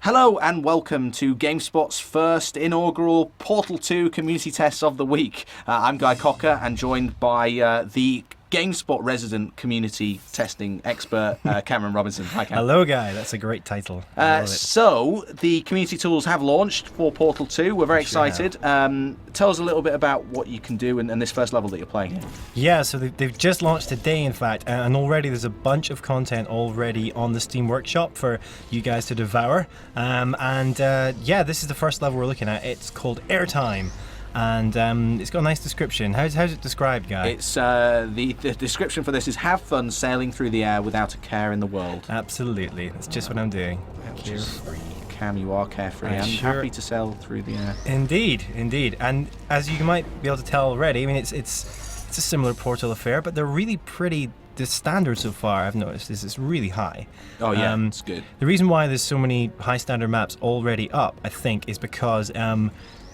Hello and welcome to GameSpot's first inaugural Portal 2 community tests of the week. I'm Guy Cocker and joined by the GameSpot resident community testing expert, Cameron Robinson. Hi, Cam. Hello, Guy. That's a great title. So, the community tools have launched for Portal 2. We're very excited. Tell us a little bit about what you can do in this first level that you're playing here. Yeah, so they've just launched today, in fact, and already there's a bunch of content already on the Steam Workshop for you guys to devour. This is the first level we're looking at. It's called Airtime. And it's got a nice description. How's it described, Guy? It's the description for this is have fun sailing through the air without a care in the world. Absolutely, that's just what I'm doing. Carefree. Cam, you are carefree and happy to sail through the air. Indeed. And as you might be able to tell already, I mean it's a similar Portal affair, but they're really pretty. The standard so far, I've noticed, is it's really high. Oh yeah, it's good. The reason why there's so many high standard maps already up, I think, is because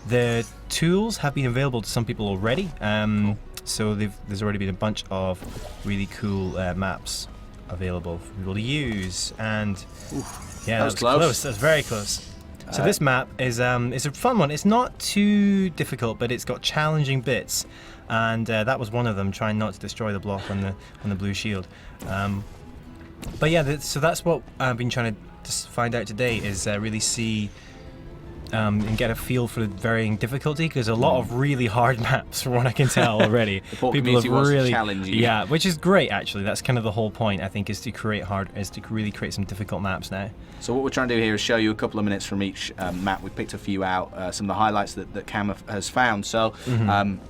the tools have been available to some people already, so there's already been a bunch of really cool maps available for people to use, and that was close. That's very close. So this map is a fun one. It's not too difficult, but it's got challenging bits, and that was one of them. Trying not to destroy the block on the blue shield. So that's what I've been trying to find out today. Is really see. And get a feel for the varying difficulty, because a lot of really hard maps, from what I can tell already. The people have really challenging. Yeah, which is great actually. That's kind of the whole point, I think, is to really create some difficult maps now. So what we're trying to do here is show you a couple of minutes from each map. We picked a few out, some of the highlights that Cam has found. So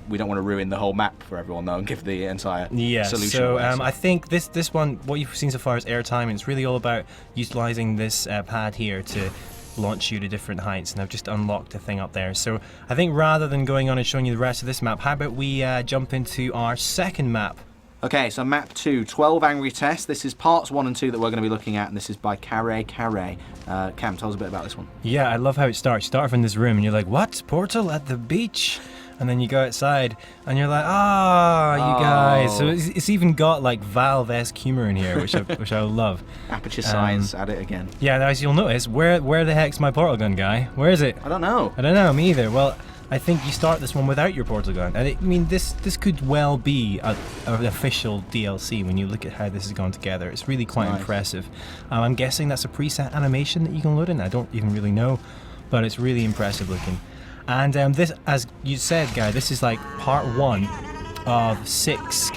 we don't want to ruin the whole map for everyone though, and give the entire solution. So I think this one, what you've seen so far is Airtime, and it's really all about utilising this pad here to launch you to different heights, and I've just unlocked a thing up there. So I think rather than going on and showing you the rest of this map, how about we jump into our second map? Okay, so map 2, 12 Angry Tests. This is parts 1 and 2 that we're going to be looking at, and this is by CaretCaret. Cam, tell us a bit about this one. Yeah, I love how it starts. You start off in this room and you're like, what? Portal at the beach? And then you go outside and you're like, you guys. So it's even got like Valve-esque humor in here, which I love. Aperture Science at it again. Yeah, as you'll notice, where the heck's my portal gun, Guy? Where is it? I don't know. Me either. Well, I think you start this one without your portal gun. And this could well be an official DLC when you look at how this has gone together. It's really quite impressive. I'm guessing that's a preset animation that you can load in. I don't even really know, but it's really impressive looking. And this, as you said, Guy, this is like part 1 of 6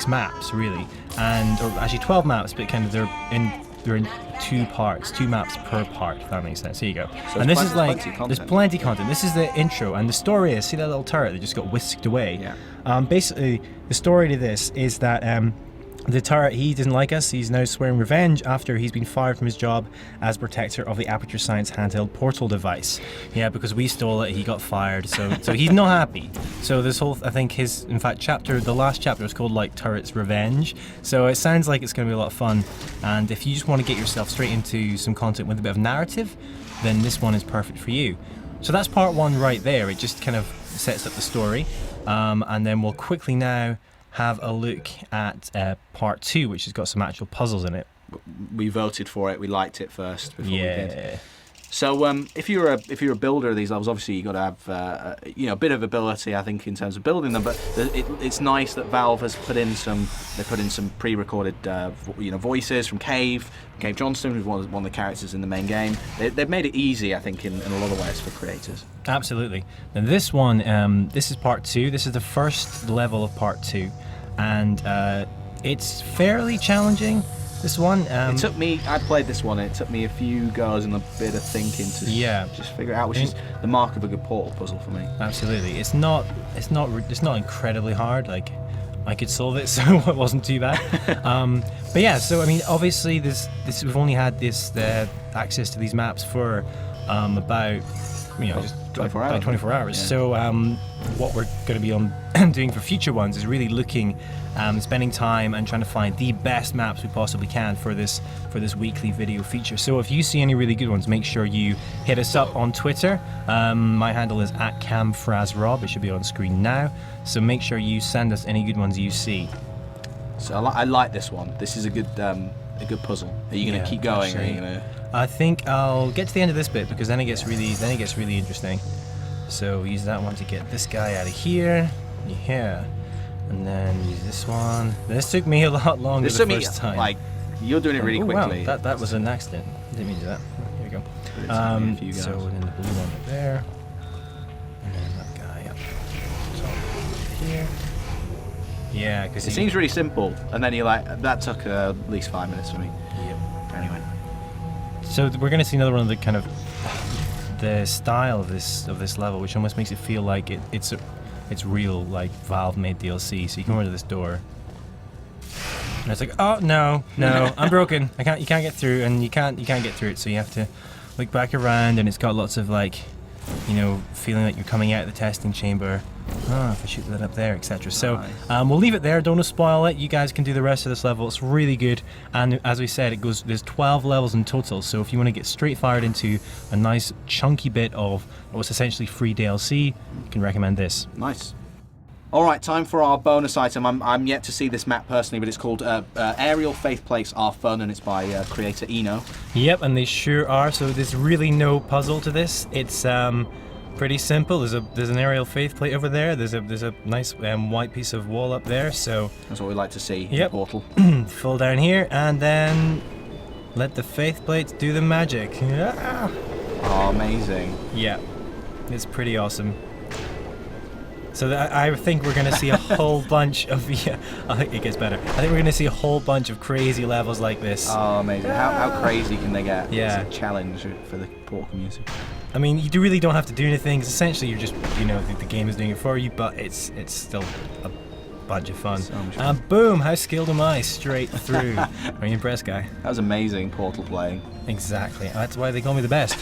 maps, really, or actually 12 maps, but kind of they're in 2 parts, 2 maps per part, if that makes sense. Here you go. So and this is like, there's plenty of content. This is the intro, and the story is, see that little turret that just got whisked away? Yeah. Basically, the story to this is that the turret, he doesn't like us. He's now swearing revenge after he's been fired from his job as protector of the Aperture Science handheld portal device. Yeah, because we stole it, he got fired, so he's not happy. So this whole, I think the last chapter is called like Turret's Revenge. So it sounds like it's going to be a lot of fun. And if you just want to get yourself straight into some content with a bit of narrative, then this one is perfect for you. So that's part 1 right there. It just kind of sets up the story. And then we'll quickly now have a look at part 2, which has got some actual puzzles in it. We voted for it. We liked it first before we did. So if you're a builder of these levels, obviously you've got to have a bit of ability, I think, in terms of building them. But it's nice that Valve has put in some pre-recorded voices from Cave Johnston, who's one of the characters in the main game. They've made it easy, I think, in a lot of ways for creators. Absolutely. Now this one, this is part 2. This is the first level of part 2, and it's fairly challenging. This one, I played this one, and it took me a few goes and a bit of thinking to just figure it out, which is the mark of a good Portal puzzle for me. Absolutely. It's not incredibly hard. Like, I could solve it, so it wasn't too bad. But yeah, so I mean, obviously this we've only had this access to these maps for about just 24 hours. 24 hours. Yeah. So what we're going to be doing for future ones is really looking, spending time and trying to find the best maps we possibly can for this weekly video feature. So if you see any really good ones, make sure you hit us up on Twitter. My handle is @CamFrazRob. It should be on screen now. So make sure you send us any good ones you see. So I like this one. This is a good a good puzzle? Are you going to keep going? Or are you gonna... I think I'll get to the end of this bit because then it gets really interesting. So use that one to get this guy out of here. Yeah. And then use this one. This took me a lot longer the first time. Like, you're doing it really quickly. Wow, that was an accident. Didn't mean to do that. Here we go. So then the blue one up there. And then that guy up top here. Yeah, because it seems really simple, and then you're like, that took at least 5 minutes for me. Yep. Anyway. So we're going to see another one of the kind of the style of this level, which almost makes it feel like it's real, like Valve-made DLC. So you come over to this door, and it's like, oh no, I'm broken. You can't get through, and you can't get through it. So you have to look back around, and it's got lots of like, feeling like you're coming out of the testing chamber. Oh, if I shoot that up there, etc. So nice. We'll leave it there. Don't spoil it. You guys can do the rest of this level. It's really good, and as we said, there's 12 levels in total. So if you want to get straight fired into a nice chunky bit of what's essentially free DLC, you can recommend this. Nice. All right, time for our bonus item. I'm yet to see this map personally, but it's called Aerial Faith Plates Are Fun, and it's by creator eeno. Yep, and they sure are. So there's really no puzzle to this. It's pretty simple. There's an aerial faith plate over there. There's a nice white piece of wall up there. So that's what we like to see. Yep. In the portal. Fall down here and then let the faith plates do the magic. Yeah. Oh, amazing. Yeah, it's pretty awesome. So I think we're going to see a whole bunch of... Yeah, I think it gets better. I think we're going to see a whole bunch of crazy levels like this. Oh, amazing. How crazy can they get? Yeah. It's a challenge for the Portal community. I mean, you really don't have to do anything. Essentially, you're just, the game is doing it for you, but it's still a bunch of fun. So much fun. And boom, how skilled am I? Straight through. Are you impressed, guy? That was amazing, Portal playing. Exactly. That's why they call me the best.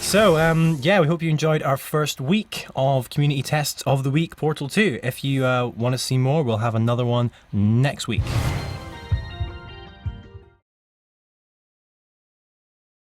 So, yeah, we hope you enjoyed our first week of community tests of the week, Portal 2. If you want to see more, we'll have another one next week.